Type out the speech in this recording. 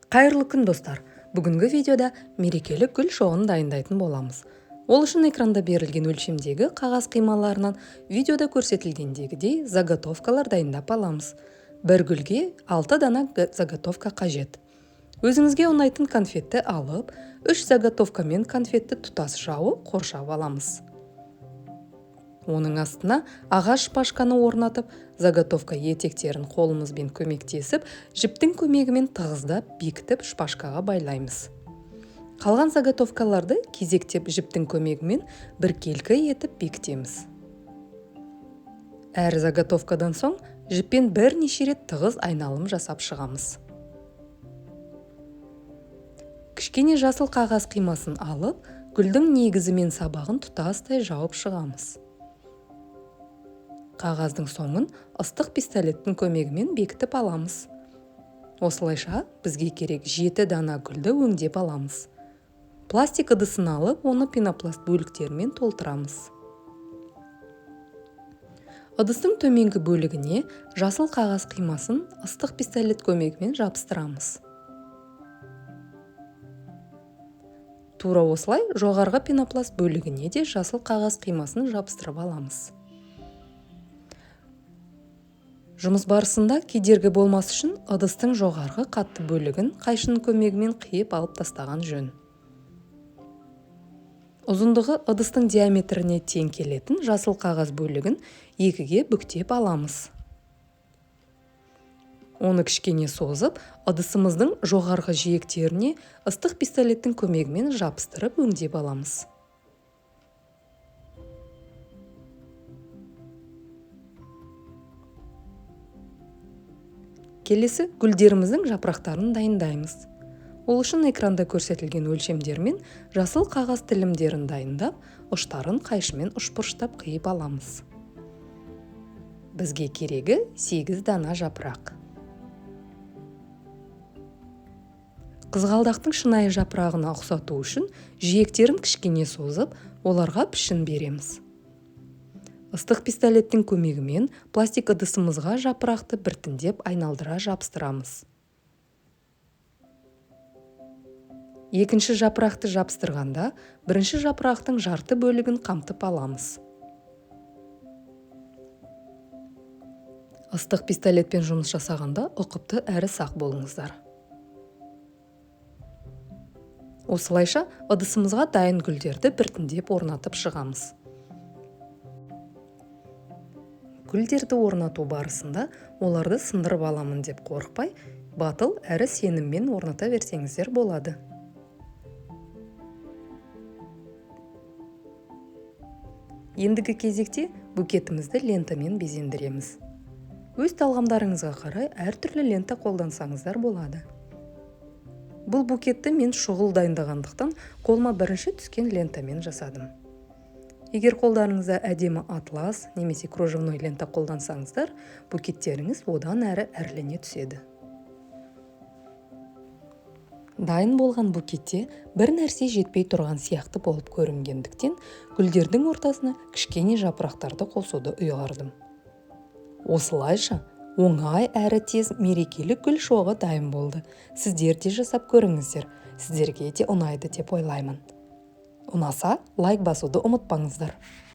Қайырлы күн достар. Бүгінгі видеода мерекелік гүл шоғын дайындайтын боламыз. Ол үшін экранда берілген өлшемдегі қағаз қималарынан видеода көрсетілгендегідей заготовкалар дайындап аламыз. Бір гүлге 6 дана заготовка қажет. Өзіңізге ұнайтын конфетті алып, 3 заготовкамен конфетті тұтас жауып, қоршап аламыз. Оның астына ағаш шпажканы орнатып, заготовка етектерін қолымызбен көмектесіп, жіптің көмегімен тығыздап, бекітіп шпажкаға байлаймыз. Қалған заготовкаларды кезектеп жіптің көмегімен біркелкі етіп бекітеміз. Әр заготовкадан соң жіппен бірнеше рет тығыз айналым жасап шығамыз. Кішкене жасыл қағаз қимасын алып, гүлдің негізі мен сабағын тұтастай жауып шығамыз. Қағаздың соңын ыстық пистолеттің көмегімен бекітіп аламыз. Осылайша бізге керек 7 дана гүлді өңдеп аламыз. Пластик ыдысын алып, оны пенопласт бөліктерімен толтырамыз. Ыдыстың төменгі бөлігіне жасыл қағаз қимасын ыстық пистолет көмегімен жабыстырамыз. Тура осылай жоғарғы пенопласт бөлігіне де жасыл қағаз қимасын жабыстырып аламыз. Жұмыс барысында кедергі болмас үшін ыдыстың жоғарғы қатты бөлігін қайшының көмегімен қиып алып тастаған жөн. Ұзындығы ыдыстың диаметріне тең келетін жасыл қағаз бөлігін екіге бүктеп аламыз. Оны кішкене созып, ыдысымыздың жоғарғы жиектеріне ыстық пистолеттің көмегімен жабыстырып өңдеп аламыз. Келесі гүлдеріміздің жапырақтарын дайындаймыз. Ол үшін экранда көрсетілген өлшемдермен жасыл қағаз тілімдерін дайындап, ұштарын қайшымен ұшпұрыштап қиып аламыз. Бізге керегі 8 дана жапырақ. Қызғалдақтың шынайы жапырағына ұқсату үшін жиектерін кішкене созып, оларға пішін береміз. Ыстық пистолеттің көмегімен пластик ыдысымызға жапырақты біртіндеп айналдыра жабыстырамыз. Екінші жапырақты жабыстырғанда, бірінші жапырақтың жарты бөлігін қамтып аламыз. Ыстық пистолетпен жұмыс жасағанда ұқыпты әрі сақ болыңыздар. Осылайша ыдысымызға дайын гүлдерді біртіндеп орнатып шығамыз. Гүлдерді орнату барысында оларды сындырып аламын деп қорықпай, батыл әрі сеніммен орната берсеңіздер болады. Ендігі кезекте букетімізді лентамен безендіреміз. Өз талғамдарыңызға қарай әртүрлі лента қолдансаңыздар болады. Бұл букетті мен шұғыл дайындағандықтан қолыма бірінші түскен лентамен жасадым. Егер қолдарыңызда әдемі атлас немесе кружевной лента қолдансаңыздар, букеттеріңіз одан әрі әрлене түседі. Дайын болған букетте бір нәрсе жетпей тұрған сияқты болып көрінгендіктен, гүлдердің ортасына кішкене жапырақтарды қосуды ұйғардым. Осылайша оңай әрі тез мерекелік гүл шоғы дайын болды. Сіздер де жасап көріңіздер. Сіздерге де ұнайды деп ойлаймын. Ұнаса, лайк басуды ұмытпаңыздар.